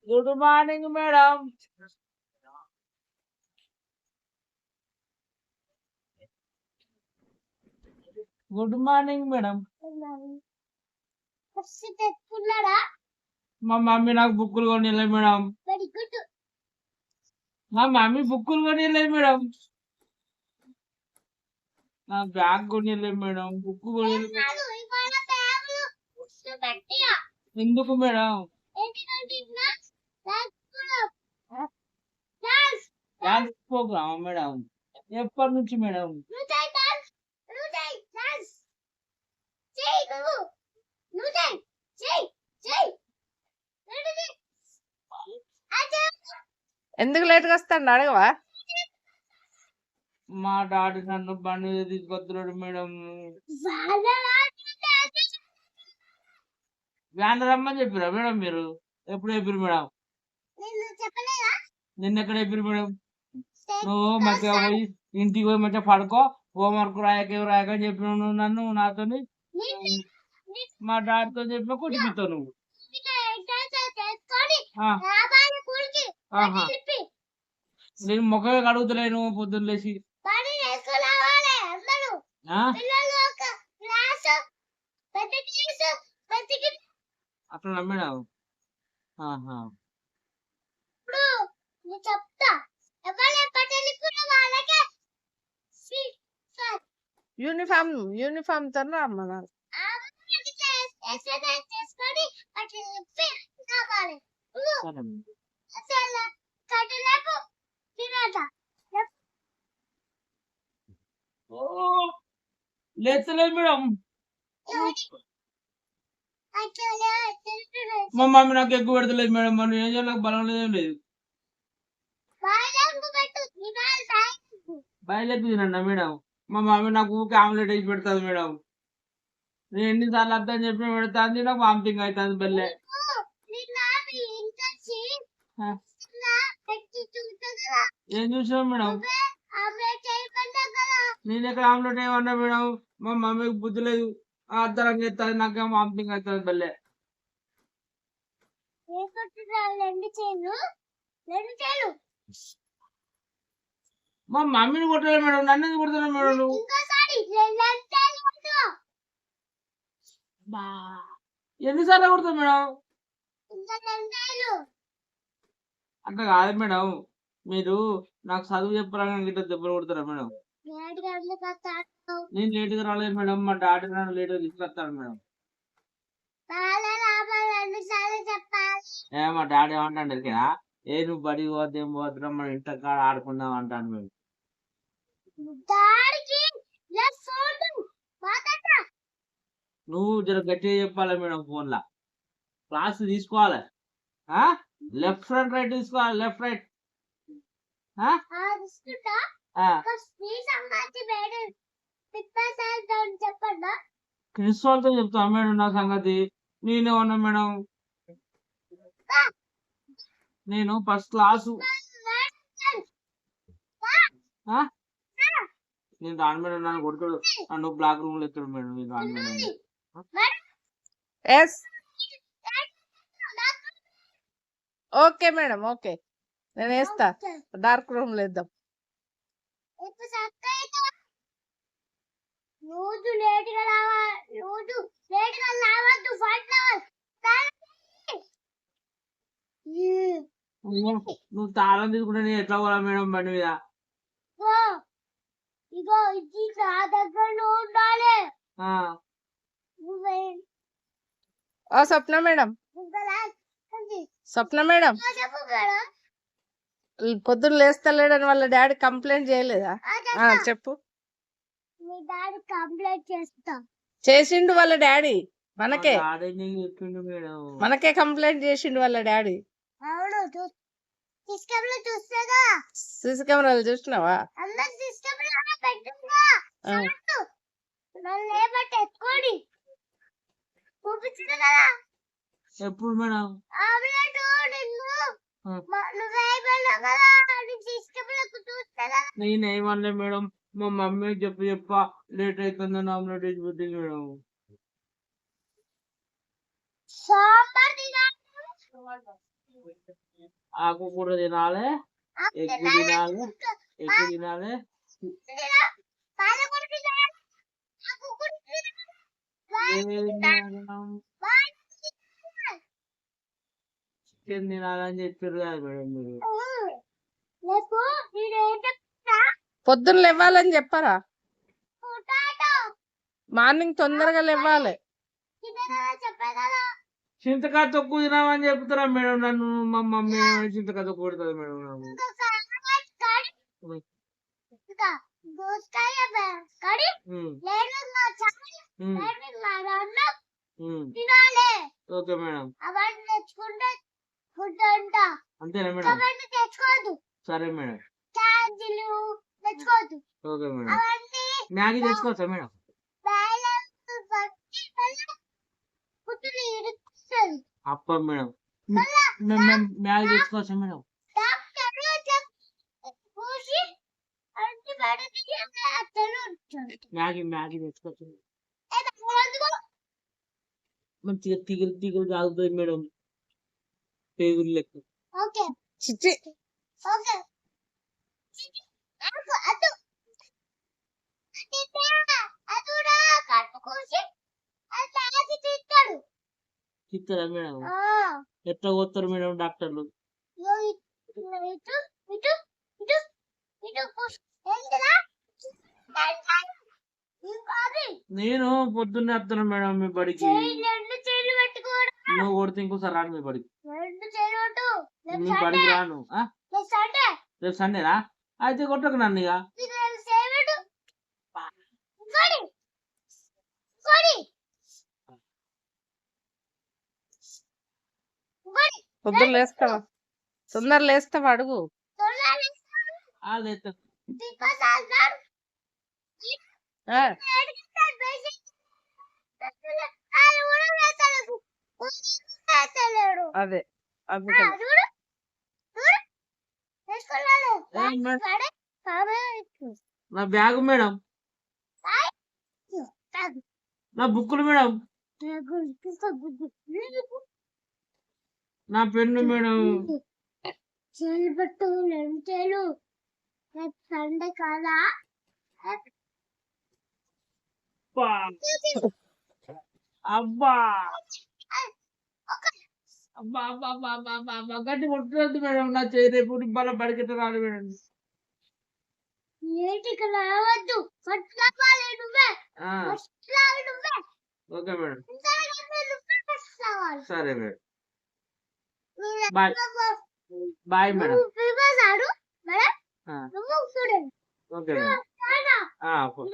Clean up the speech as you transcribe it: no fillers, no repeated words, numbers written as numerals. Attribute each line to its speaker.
Speaker 1: Good morning madam. Good morning madam. మా mummy నాకు బుక్కులు కొనిలేదు మేడం. మా మమ్మీ బుక్కులు కొనిలేదు మేడం. నా బ్యాగ్ కొనిలేదు మేడం. బుక్ కొనిలేదు. ఎందుకు మేడం? Dance programme madam. ఎప్పటి నుంచి మేడం?
Speaker 2: ఎందుకు లేట్గా వస్తాడు అడగవా?
Speaker 1: మా డాడీ నన్ను బండి మీద తీసుకొస్తున్నాడు మేడం. వ్యాన్ రమ్మని చెప్పిరా మేడం? మీరు ఎప్పుడు చెప్పారు మేడం? నిన్న ఎక్కడ చెప్పారు మేడం? నువ్వు మంచిగా పోయి ఇంటికి పోయి మంచిగా పడుకో, హోంవర్క్ రాయక అని చెప్పిన నువ్వు నన్ను నాతో మా డాడీతో చెప్పిన కొట్టిపిస్తావు నువ్వు. నేను ముఖమే కడుగుతలేను పొద్దున్న లేచి. అట్లా మేడం.
Speaker 2: యూనిఫామ్ తో రమ్మన్నారు.
Speaker 1: లేచలేదు మేడం. మా మమ్మీ నాకు ఎక్కువ పెడతలేదు మేడం. మరి ఏం చేయాలి? నాకు బలం లేదేం లేదు. బయలుదేరి తినండి మేడం. మా మమ్మీ నాకు ఊరికి ఆమ్లెట్ వేసి పెడతాది మేడం. నేను ఎన్నిసార్లు అర్థం చెప్పి పెడతాంది, నాకు వామిటింగ్ అవుతుంది బెల్లె. ఏం చూసావు మేడం? నేను ఎక్కడ ఆమ్లెట్ ఏమన్నా మేడం? మా మమ్మీకి బుద్ధి లేదు. అర్థం చేస్తుంది, నాకేమో వామిటింగ్ అవుతుంది బెల్లె. మా మమ్మీని కొట్టలేదు మేడం, నన్ను ఎందుకు కొడతలేదు మేడం? నువ్వు ఎన్నిసార్లు కొడతావు మేడం? అట్లా కాదు మేడం, మీరు నాకు చదువు చెప్పాలని గిట్ట దెబ్బలు కొడతారా మేడం? నేను లేటుగా రాలేదు మేడం. మా డాడీ నన్ను లేటుగా తీసుకొస్తాడు మేడం. మా డాడీ ఏమంటాడు ఇక్కడ? నువ్వు బడికి పోతే ఏం పోతున్నాం, మన ఇంట కాడ ఆడుకుందాం అంటాను మేము. నువ్వు జర గట్టిగా చెప్పాలి మేడం. ఫోన్ లా క్లాస్ తీసుకోవాలి. లెఫ్ట్ ఫ్రంట్ రైట్ తీసుకోవాలి. లెఫ్ట్ రైట్ ప్రిన్సిపాల్తో చెప్తా మేడం నా సంగతి. నేనేమన్నా మేడం? నేను ఫస్ట్ క్లాసు. నేను రాను మేడం. నన్ను కొడుతాడు, నన్ను బ్లాక్ రూమ్ లో ఎత్తాడు మేడం. నేను రాను మేడం.
Speaker 2: ఓకే మేడం, ఓకే, నేను వేస్తా. డార్క్ రూమ్ లో వేద్దాం.
Speaker 1: నువ్వు తాళం తీసుకుంటే నేను ఎట్లా పోలా మేడం బండి మీద?
Speaker 2: స్వప్న మేడం, స్వప్న మేడం, పొద్దున్న లేస్తలేడని వాళ్ళ డాడీ కంప్లైంట్ చేయలేదా? చెప్పు. చేసిండు వాళ్ళ డాడీ. మనకే కంప్లైంట్ చేసిండు వాళ్ళ డాడీ. సీసీ కెమెరాలు చూసినావా?
Speaker 1: ఎప్పుడు మేడం? నేనేమన్నా మేడం? మా మమ్మీ చెప్పా లేట్ అవుతుందని ఆమ్లెట్ వేసి పెట్టింది మేడం. ఆకుకూర తినాలి, ఎగ్ తినాలి, ఎగ్ తినాలి, చికెన్ తినాలని చెప్పారు కదా మేడం మీరు.
Speaker 2: పొద్దున్న లేవాలని చెప్పరా? మార్నింగ్ తొందరగా లేవాలి.
Speaker 1: చింతకాయ తొక్కు తినామని చెప్తారా మేడం నన్ను? మా మమ్మీ చింతకాయ తొక్కు కొడుతుంది మేడం నాకు. Um, um, okay madam. అంతేనా మేడం? సరే మేడం. Okay madam. మ్యాగీ తెచ్చుకోవచ్చా మేడం? అప్ప మేడం. మేము మ్యాగీ తెచ్చుకోవచ్చా మేడం? మ్యాగీ తెచ్చుకోవచ్చు. మంచిగా తీగలు తీగలు తాగుతుంది మేడం, పేగులు లెక్క.
Speaker 2: చిచ్చి
Speaker 1: చిత్తరా మేడం? ఎట్లా పోతారు మేడం డాక్టర్లు? నేను పొద్దున్నే వస్తాను మేడం మీ బడికి. నువ్వు కొడితే ఇంకోసారి రాను మీ బడికి. మీ బడికి రాను. రేపు సండేనా? అయితే కొట్టకు నన్ను ఇక.
Speaker 2: పొద్దున్న లేస్తావా? తొందర లేస్తావా అడుగు.
Speaker 1: వాళ్ళైతే
Speaker 2: ఆ, అదే అందుకని
Speaker 1: నా బ్యాగ్ మేడం, నా బుక్కులు మేడం, నా పెన్ను మేడం.
Speaker 3: సండే కాదా?
Speaker 1: అబ్బా అబ్బా అబ్బా అబ్బా అబ్బా అబ్బా అబ్బా గట్టి కొట్టలేదు మేడం. నా చేయి రేపు బల బడికెట్ట రాదు మేడం.
Speaker 3: నీటికి రావద్దు. ఫస్ట్ రావాలి నువ్వే.
Speaker 1: ఆ,
Speaker 3: ఫస్ట్ రావాలి నువ్వే.
Speaker 1: Okay madam.
Speaker 3: ఇంతకంటే నువ్వే ఫస్ట్ రావాలి.
Speaker 1: సరే మేడం. Bye bye madam.
Speaker 3: నువ్వు ప్రిపేర్ ఆడు మేడం.
Speaker 1: ఆ,
Speaker 3: నువ్వు స్టూడెంట్.
Speaker 1: Okay madam. ఆ, ఓకే.